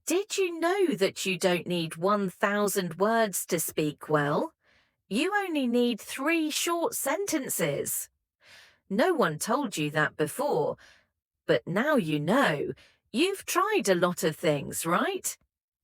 Did you know that you don't need 1,000 words to speak well? You only need 3 short sentences. No one told you that before, but now you know. You've tried a lot of things, right?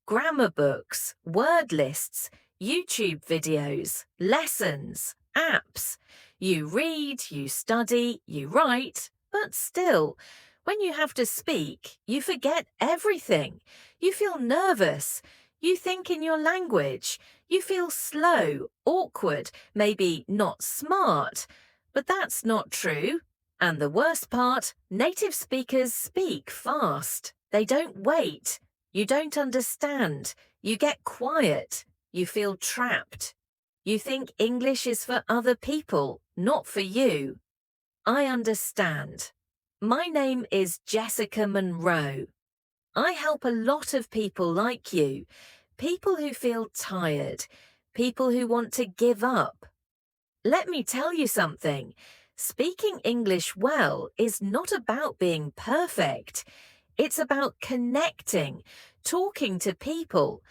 Grammar books, word lists, YouTube videos, lessons, apps. You read, you study, you write, but still, when you have to speak, you forget everything. You feel nervous. You think in your language. You feel slow, awkward, maybe not smart. But that's not true. And the worst part, native speakers speak fast. They don't wait. You don't understand. You get quiet. You feel trapped. You think English is for other people, not for you. I understand. My name is Jessica Monroe. I help a lot of people like you, people who feel tired, people who want to give up. Let me tell you something. Speaking English well is not about being perfect. It's about connecting, talking to people,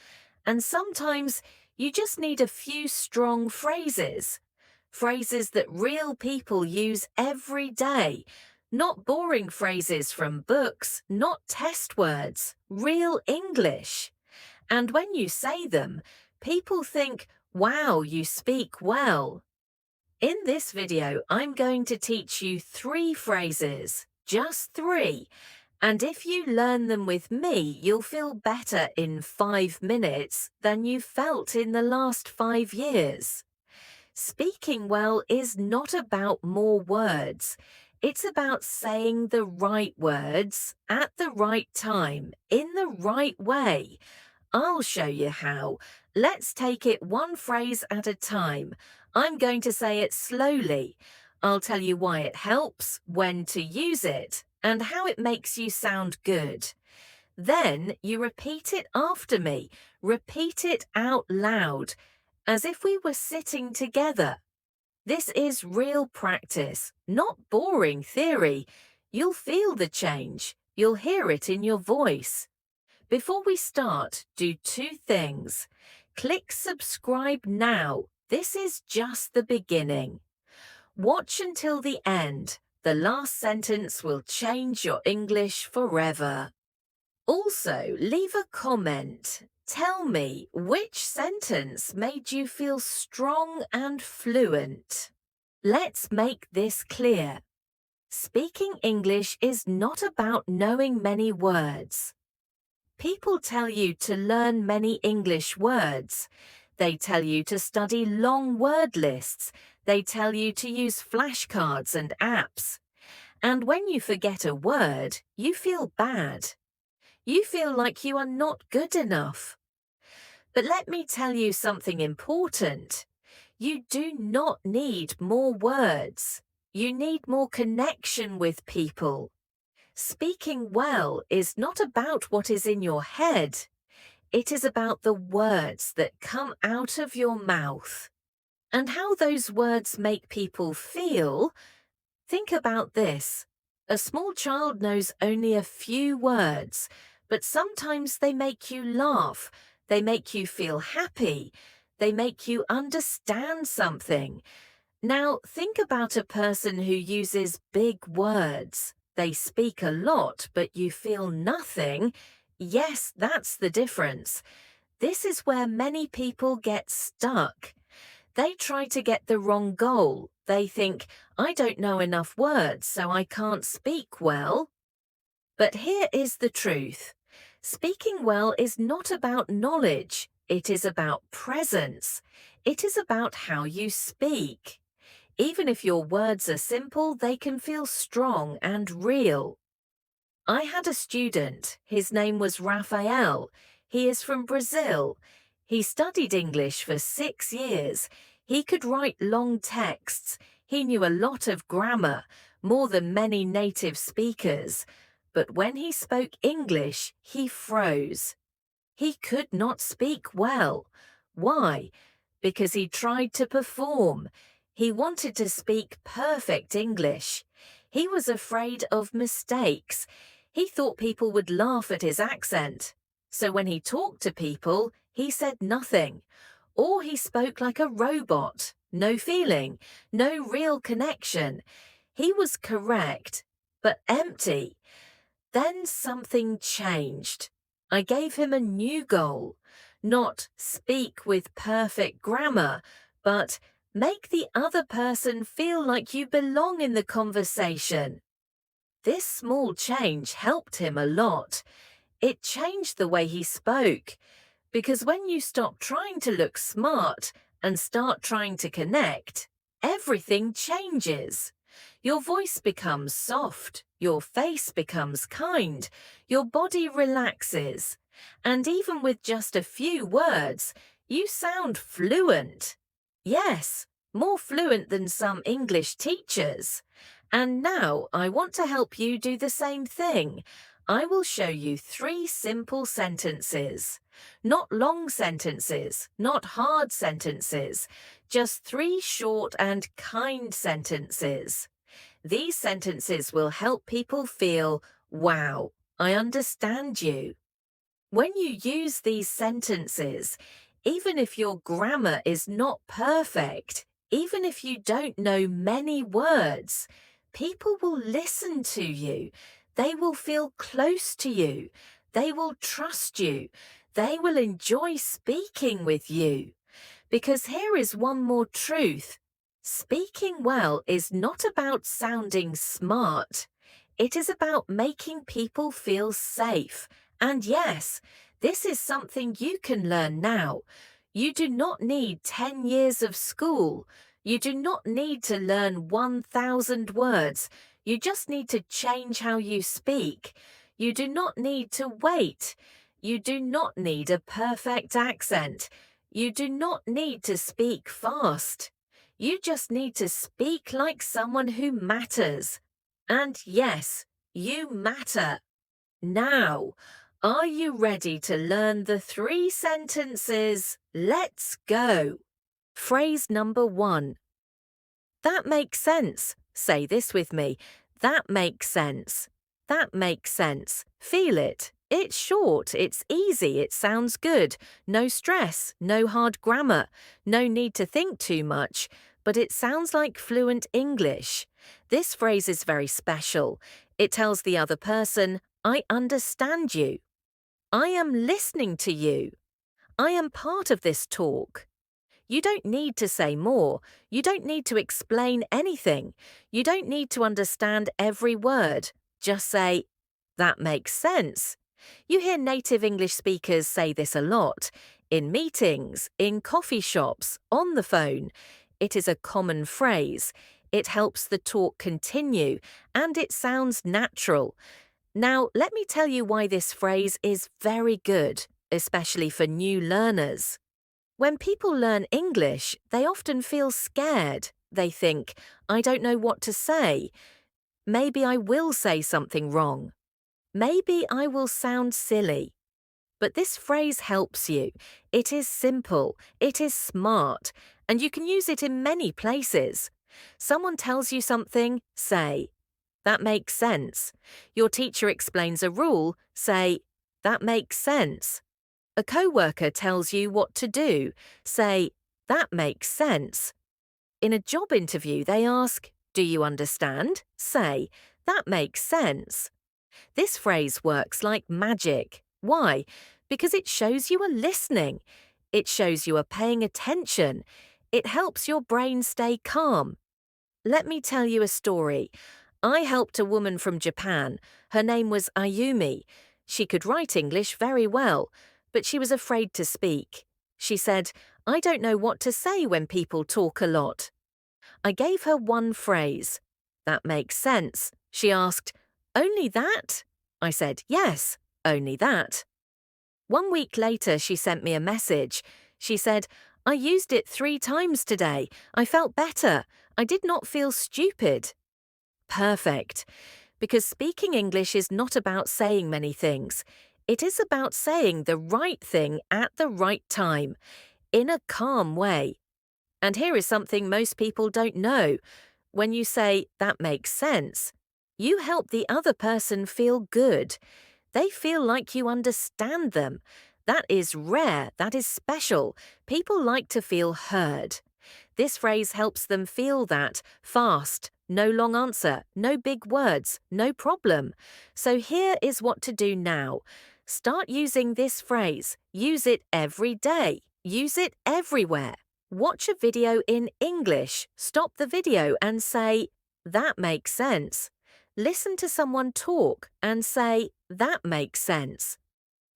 and sometimes you just need a few strong phrases. Phrases that real people use every day. Not boring phrases from books, not test words, real English. And when you say them, people think, wow, you speak well. In this video, I'm going to teach you 3 phrases, just 3. And if you learn them with me, you'll feel better in 5 minutes than you felt in the last 5 years. Speaking well is not about more words. It's about saying the right words at the right time, in the right way. I'll show you how. Let's take it 1 phrase at a time. I'm going to say it slowly. I'll tell you why it helps, when to use it, and how it makes you sound good. Then you repeat it after me. Repeat it out loud, as if we were sitting together. This is real practice, not boring theory. You'll feel the change. You'll hear it in your voice. Before we start, do 2 things. Click subscribe now. This is just the beginning. Watch until the end. The last sentence will change your English forever. Also, leave a comment. Tell me which sentence made you feel strong and fluent. Let's make this clear. Speaking English is not about knowing many words. People tell you to learn many English words. They tell you to study long word lists. They tell you to use flashcards and apps. And when you forget a word, you feel bad. You feel like you are not good enough. But let me tell you something important. You do not need more words. You need more connection with people. Speaking well is not about what is in your head. It is about the words that come out of your mouth. And how those words make people feel. Think about this. A small child knows only a few words, but sometimes they make you laugh. They make you feel happy. They make you understand something. Now, think about a person who uses big words. They speak a lot, but you feel nothing. Yes, that's the difference. This is where many people get stuck. They try to get the wrong goal. They think, I don't know enough words, so I can't speak well. But here is the truth. Speaking well is not about knowledge. It is about presence. It is about how you speak. Even if your words are simple, they can feel strong and real. I had a student. His name was Rafael. He is from Brazil. He studied English for 6 years. He could write long texts. He knew a lot of grammar, more than many native speakers. But when he spoke English, he froze. He could not speak well. Why? Because he tried to perform. He wanted to speak perfect English. He was afraid of mistakes. He thought people would laugh at his accent. So when he talked to people, he said nothing. Or he spoke like a robot. No feeling, no real connection. He was correct, but empty. Then something changed. I gave him a new goal. Not speak with perfect grammar, but make the other person feel like you belong in the conversation. This small change helped him a lot. It changed the way he spoke. Because when you stop trying to look smart and start trying to connect, everything changes. Your voice becomes soft, your face becomes kind, your body relaxes. And even with just a few words, you sound fluent. Yes, more fluent than some English teachers. And now I want to help you do the same thing. I will show you 3 simple sentences. Not long sentences, not hard sentences, just 3 short and kind sentences. These sentences will help people feel, wow, I understand you. When you use these sentences, even if your grammar is not perfect, even if you don't know many words, people will listen to you. They will feel close to you. They will trust you. They will enjoy speaking with you. Because here is one more truth. Speaking well is not about sounding smart. It is about making people feel safe. And yes, this is something you can learn now. You do not need 10 years of school. You do not need to learn 1,000 words. You just need to change how you speak. You do not need to wait. You do not need a perfect accent. You do not need to speak fast. You just need to speak like someone who matters. And yes, you matter. Now, are you ready to learn the 3 sentences? Let's go. Phrase number 1. That makes sense. Say this with me. That makes sense. That makes sense. Feel it. It's short, it's easy, it sounds good. No stress, no hard grammar, no need to think too much, but it sounds like fluent English. This phrase is very special. It tells the other person, I understand you. I am listening to you. I am part of this talk. You don't need to say more. You don't need to explain anything. You don't need to understand every word. Just say, that makes sense. You hear native English speakers say this a lot. In meetings, in coffee shops, on the phone. It is a common phrase. It helps the talk continue, and it sounds natural. Now, let me tell you why this phrase is very good, especially for new learners. When people learn English, they often feel scared. They think, I don't know what to say. Maybe I will say something wrong. Maybe I will sound silly. But this phrase helps you. It is simple, it is smart, and you can use it in many places. Someone tells you something, say, that makes sense. Your teacher explains a rule, say, that makes sense. A coworker tells you what to do, say, that makes sense. In a job interview, they ask, do you understand? Say, that makes sense. This phrase works like magic. Why? Because it shows you are listening. It shows you are paying attention. It helps your brain stay calm. Let me tell you a story. I helped a woman from Japan. Her name was Ayumi. She could write English very well, but she was afraid to speak. She said, I don't know what to say when people talk a lot. I gave her one phrase. That makes sense. She asked, only that? I said, yes, only that. 1 week later, she sent me a message. She said, I used it 3 times today. I felt better. I did not feel stupid. Perfect. Because speaking English is not about saying many things. It is about saying the right thing at the right time, in a calm way. And here is something most people don't know. When you say, that makes sense, you help the other person feel good. They feel like you understand them. That is rare, that is special. People like to feel heard. This phrase helps them feel that fast, no long answer, no big words, no problem. So here is what to do now. Start using this phrase. Use it every day. Use it everywhere. Watch a video in English. Stop the video and say, "That makes sense." Listen to someone talk and say, "That makes sense."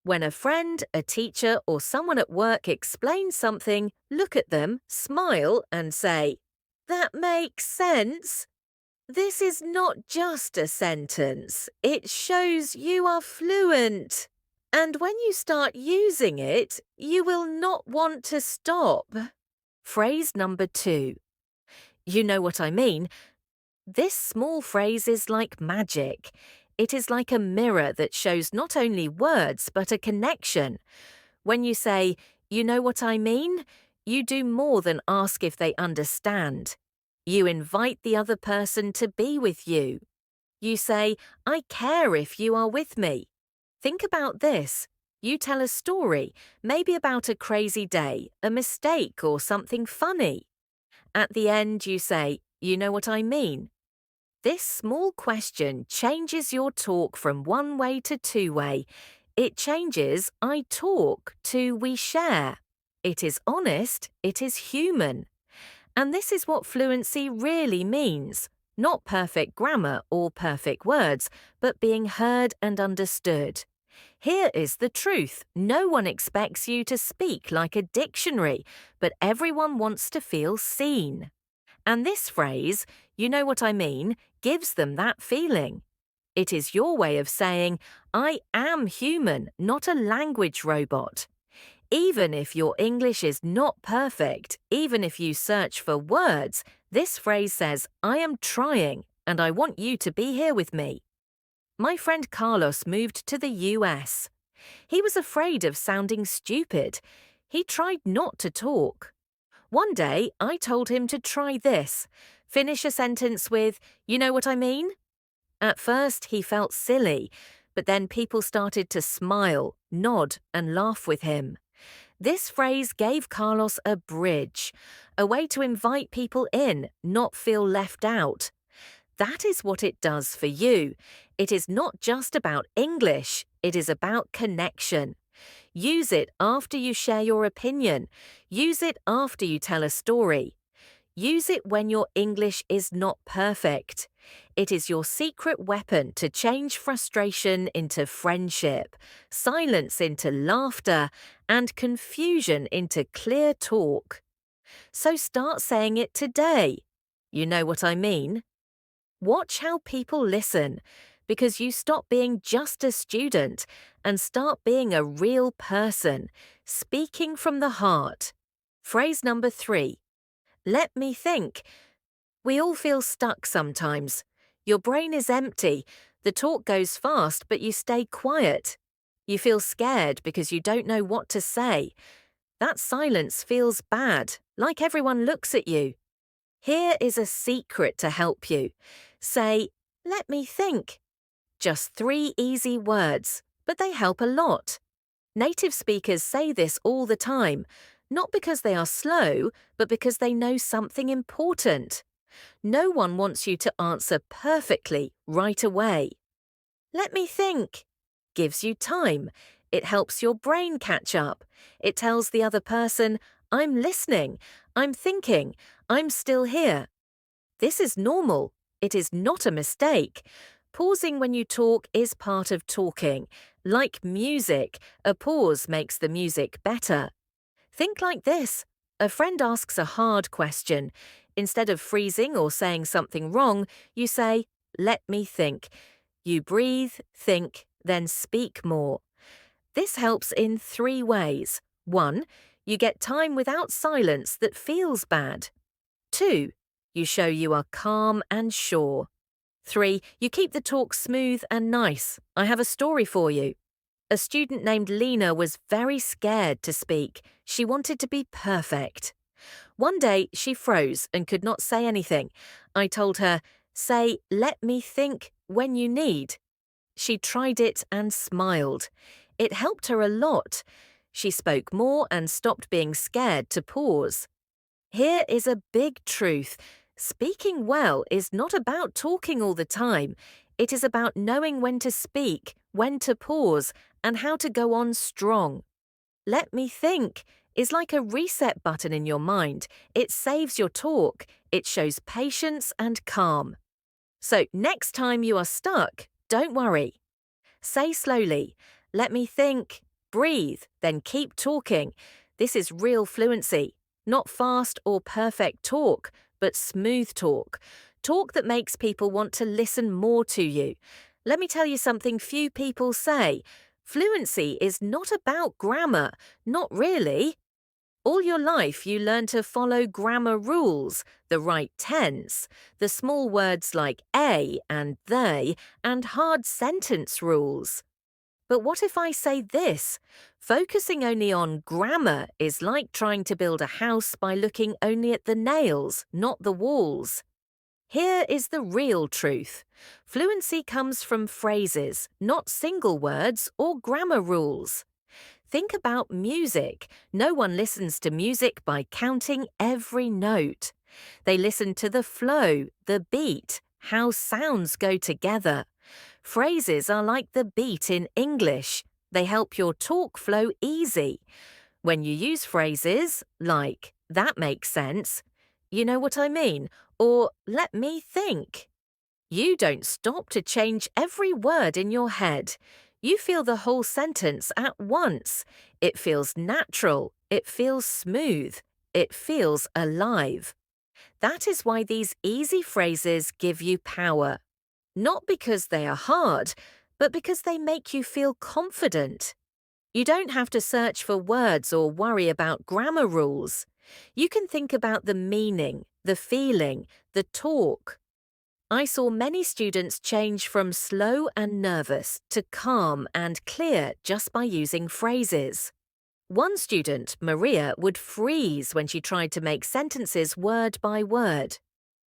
When a friend, a teacher, or someone at work explains something, look at them, smile, and say, "That makes sense." This is not just a sentence, it shows you are fluent. And when you start using it, you will not want to stop. Phrase number 2. You know what I mean? This small phrase is like magic. It is like a mirror that shows not only words but a connection. When you say, "You know what I mean?" you do more than ask if they understand. You invite the other person to be with you. You say, "I care if you are with me." Think about this. You tell a story, maybe about a crazy day, a mistake, or something funny. At the end, you say, "You know what I mean?" This small question changes your talk from one way to two way. It changes "I talk" to "we share." It is honest, it is human. And this is what fluency really means. Not perfect grammar or perfect words, but being heard and understood. Here is the truth. No one expects you to speak like a dictionary, but everyone wants to feel seen. And this phrase, "You know what I mean," gives them that feeling. It is your way of saying, "I am human, not a language robot." Even if your English is not perfect, even if you search for words, this phrase says, "I am trying, and I want you to be here with me." My friend Carlos moved to the US. He was afraid of sounding stupid. He tried not to talk. One day, I told him to try this. Finish a sentence with, "You know what I mean?" At first, he felt silly, but then people started to smile, nod, and laugh with him. This phrase gave Carlos a bridge, a way to invite people in, not feel left out. That is what it does for you. It is not just about English, it is about connection. Use it after you share your opinion. Use it after you tell a story. Use it when your English is not perfect. It is your secret weapon to change frustration into friendship, silence into laughter, and confusion into clear talk. So start saying it today. You know what I mean? Watch how people listen, because you stop being just a student and start being a real person, speaking from the heart. Phrase number 3. Let me think. We all feel stuck sometimes. Your brain is empty. The talk goes fast, but you stay quiet. You feel scared because you don't know what to say. That silence feels bad, like everyone looks at you. Here is a secret to help you. Say, "Let me think." Just 3 easy words, but they help a lot. Native speakers say this all the time, not because they are slow, but because they know something important. No one wants you to answer perfectly right away. "Let me think" gives you time. It helps your brain catch up. It tells the other person, "I'm listening, I'm thinking, I'm still here." This is normal. It is not a mistake. Pausing when you talk is part of talking. Like music, a pause makes the music better. Think like this. A friend asks a hard question. Instead of freezing or saying something wrong, you say, "Let me think." You breathe, think, then speak more. This helps in 3 ways. 1. You get time without silence that feels bad. 2. You show you are calm and sure. 3. You keep the talk smooth and nice. I have a story for you. A student named Lena was very scared to speak. She wanted to be perfect. One day, she froze and could not say anything. I told her, "Say, 'Let me think' when you need." She tried it and smiled. It helped her a lot. She spoke more and stopped being scared to pause. Here is a big truth. Speaking well is not about talking all the time. It is about knowing when to speak, when to pause, and how to go on strong. Let me think is like a reset button in your mind. It saves your talk. It shows patience and calm. So next time you are stuck, don't worry. Say slowly, let me think, breathe, then keep talking. This is real fluency, not fast or perfect talk, but smooth talk. Talk that makes people want to listen more to you. Let me tell you something few people say. Fluency is not about grammar, not really. All your life you learn to follow grammar rules, the right tense, the small words like a and they, and hard sentence rules. But what if I say this? Focusing only on grammar is like trying to build a house by looking only at the nails, not the walls. Here is the real truth. Fluency comes from phrases, not single words or grammar rules. Think about music. No one listens to music by counting every note. They listen to the flow, the beat, how sounds go together. Phrases are like the beat in English. They help your talk flow easy. When you use phrases like, that makes sense, you know what I mean, or let me think, you don't stop to change every word in your head. You feel the whole sentence at once. It feels natural. It feels smooth. It feels alive. That is why these easy phrases give you power. Not because they are hard, but because they make you feel confident. You don't have to search for words or worry about grammar rules. You can think about the meaning, the feeling, the talk. I saw many students change from slow and nervous to calm and clear just by using phrases. One student, Maria, would freeze when she tried to make sentences word by word.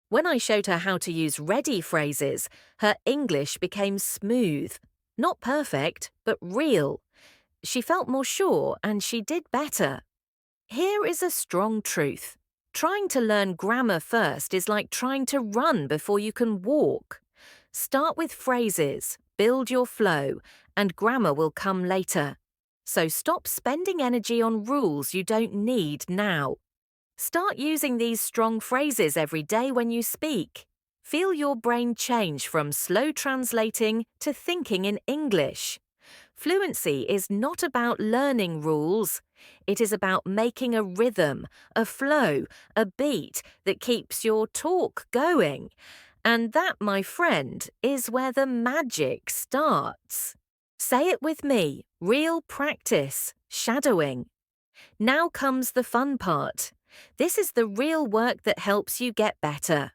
When I showed her how to use ready phrases, her English became smooth. Not perfect, but real. She felt more sure and she did better. Here is a strong truth. Trying to learn grammar first is like trying to run before you can walk. Start with phrases, build your flow, and grammar will come later. So stop spending energy on rules you don't need now. Start using these strong phrases every day when you speak. Feel your brain change from slow translating to thinking in English. Fluency is not about learning rules. It is about making a rhythm, a flow, a beat that keeps your talk going. And that, my friend, is where the magic starts. Say it with me, real practice, shadowing. Now comes the fun part. This is the real work that helps you get better.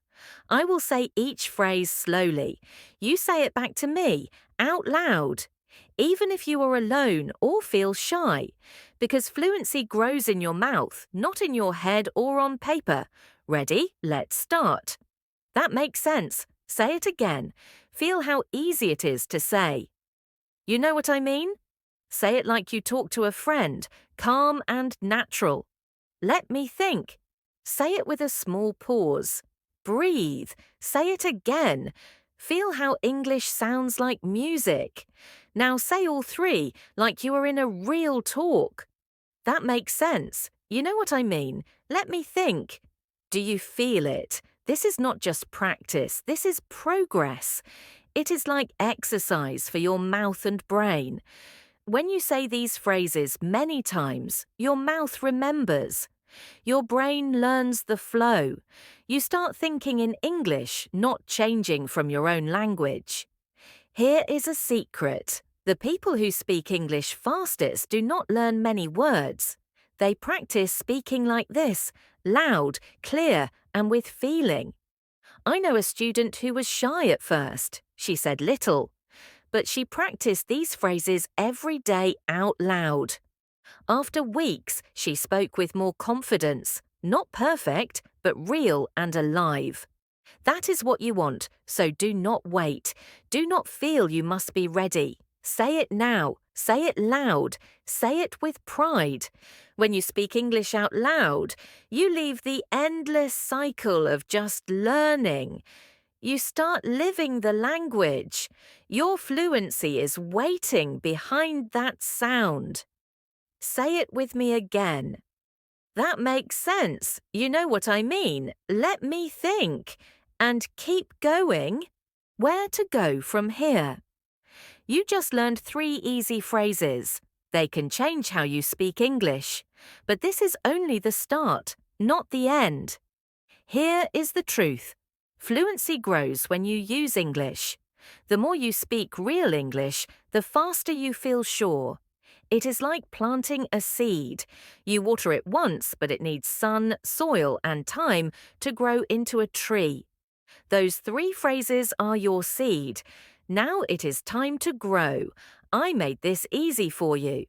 I will say each phrase slowly. You say it back to me, out loud. Even if you are alone or feel shy, because fluency grows in your mouth, not in your head or on paper. Ready? Let's start. That makes sense. Say it again. Feel how easy it is to say. You know what I mean? Say it like you talk to a friend, calm and natural. Let me think. Say it with a small pause. Breathe. Say it again. Feel how English sounds like music. Now say all three like you are in a real talk. That makes sense. You know what I mean. Let me think. Do you feel it? This is not just practice. This is progress. It is like exercise for your mouth and brain. When you say these phrases many times, your mouth remembers. Your brain learns the flow. You start thinking in English, not changing from your own language. Here is a secret. The people who speak English fastest do not learn many words. They practice speaking like this, loud, clear, and with feeling. I know a student who was shy at first. She said little. But she practiced these phrases every day out loud. After weeks, she spoke with more confidence, not perfect, but real and alive. That is what you want, so do not wait. Do not feel you must be ready. Say it now. Say it loud. Say it with pride. When you speak English out loud, you leave the endless cycle of just learning. You start living the language. Your fluency is waiting behind that sound. Say it with me again. That makes sense. You know what I mean. Let me think. And keep going. Where to go from here? You just learned 3 easy phrases. They can change how you speak English. But this is only the start, not the end. Here is the truth. Fluency grows when you use English. The more you speak real English, the faster you feel sure. It is like planting a seed. You water it once, but it needs sun, soil, and time to grow into a tree. Those 3 phrases are your seed. Now it is time to grow. I made this easy for you.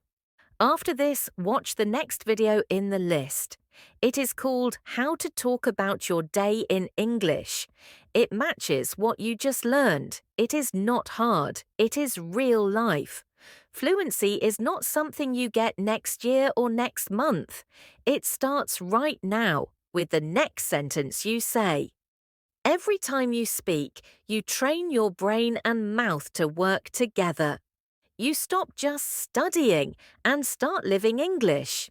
After this, watch the next video in the list. It is called How to Talk About Your Day in English. It matches what you just learned. It is not hard. It is real life. Fluency is not something you get next year or next month. It starts right now with the next sentence you say. Every time you speak, you train your brain and mouth to work together. You stop just studying and start living English.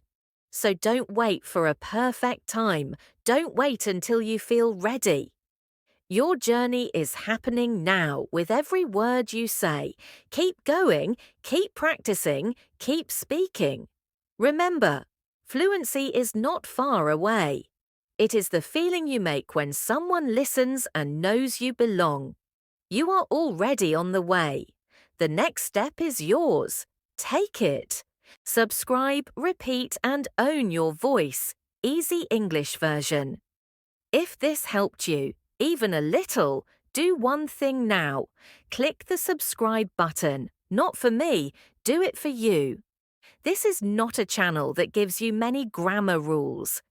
So don't wait for a perfect time. Don't wait until you feel ready. Your journey is happening now with every word you say. Keep going, keep practicing, keep speaking. Remember, fluency is not far away. It is the feeling you make when someone listens and knows you belong. You are already on the way. The next step is yours. Take it. Subscribe, repeat, and own your voice. Easy English version. If this helped you, even a little, do one thing now. Click the subscribe button. Not for me, do it for you. This is not a channel that gives you many grammar rules.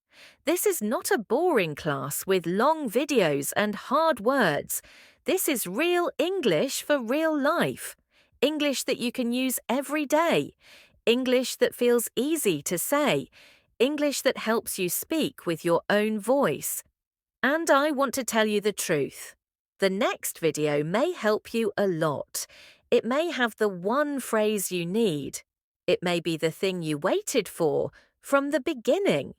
This is not a boring class with long videos and hard words. This is real English for real life. English that you can use every day. English that feels easy to say. English that helps you speak with your own voice. And I want to tell you the truth. The next video may help you a lot. It may have the one phrase you need. It may be the thing you waited for from the beginning.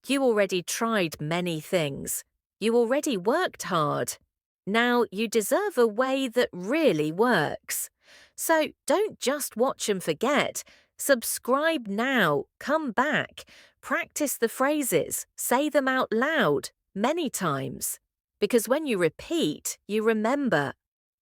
You already tried many things. You already worked hard. Now you deserve a way that really works. So don't just watch and forget. Subscribe now. Come back. Practice the phrases. Say them out loud. Many times. Because when you repeat, you remember.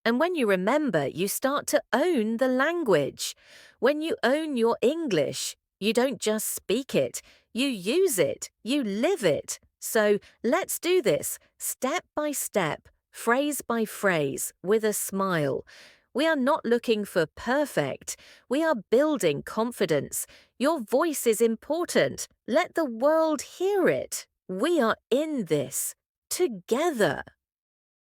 And when you remember, you start to own the language. When you own your English, you don't just speak it, you use it, you live it. So let's do this, step by step, phrase by phrase, with a smile. We are not looking for perfect. We are building confidence. Your voice is important. Let the world hear it. We are in this together.